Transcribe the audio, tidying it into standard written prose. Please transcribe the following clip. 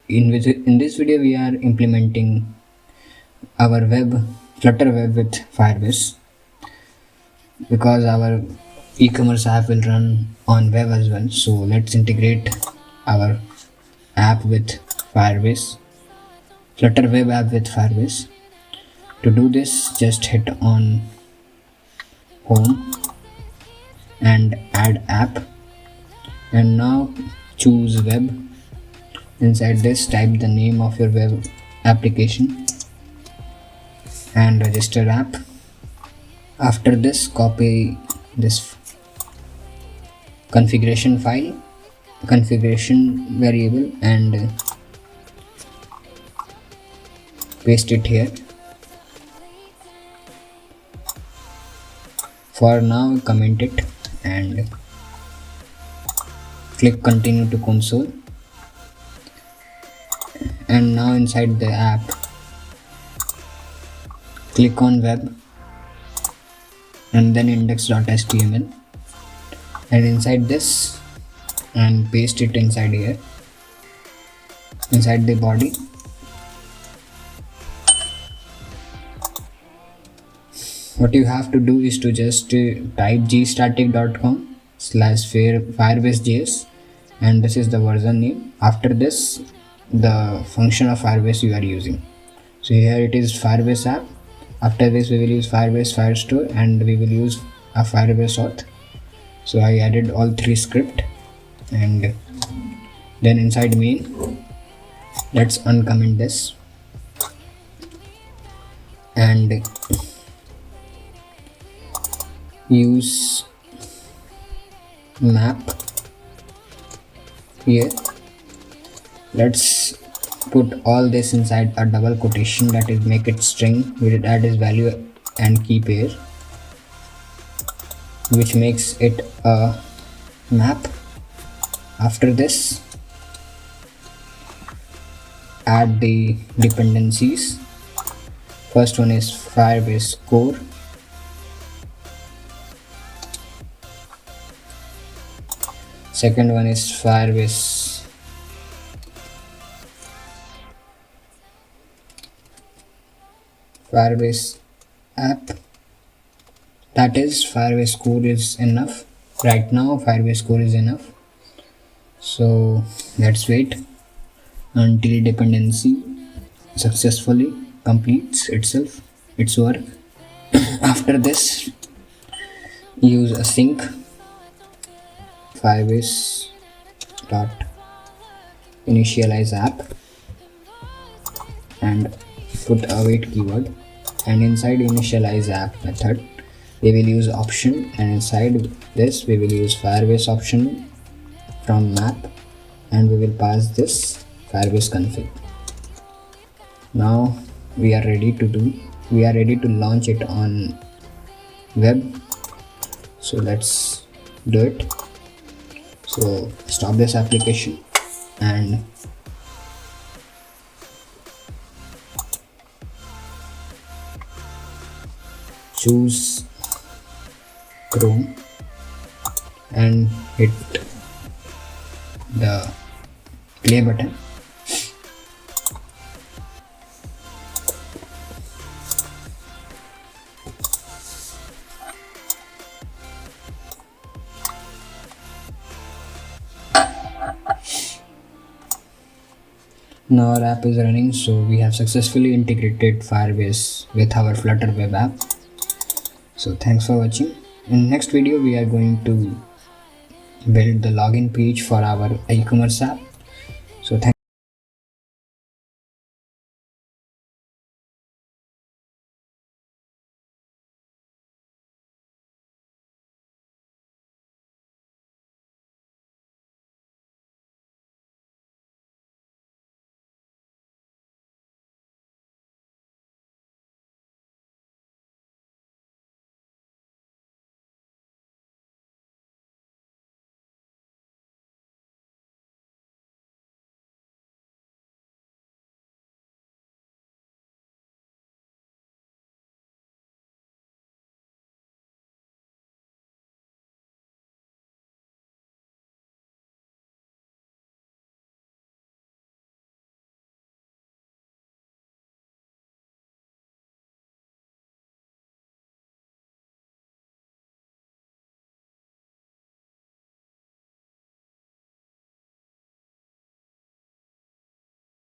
in this video we are implementing our Flutter Web with Firebase, because our e-commerce app will run on web as well. So let's integrate our app with Firebase, Flutter Web app with Firebase. To do this, just hit on home and add app, and now choose web. Inside this, type the name of your web application and register app. After this, copy this configuration variable and paste it here. For now, comment it and click continue to console. And now inside the app, click on web and then index.html, and inside this, and paste it inside here, inside the body. What you have to do is to just type gstatic.com/firebase.js, and this is the version name. After this, the function of Firebase you are using. So here it is Firebase app. After this, we will use Firebase Firestore, and we will use a Firebase auth. So I added all three script, and then inside main, let's uncomment this and use map here. Let's put all this inside a double quotation, that is make it string, that is value and key pair, which makes it a map. After this, add the dependencies. First one is Firebase core, second one is Firebase app, that is Firebase core is enough. Right now Firebase core is enough, so let's wait until dependency successfully completes its work. After this, use async Firebase dot initialize app and put await keyword, and inside initialize app method we will use option, and inside this we will use Firebase option from map, and we will pass this Firebase config. Now we are ready to launch it on web. So let's do it. So stop this application and choose Chrome and hit the play button. Now our app is running, so we have successfully integrated Firebase with our Flutter Web app. So thanks for watching. In next video we are going to build the login page for our e-commerce app.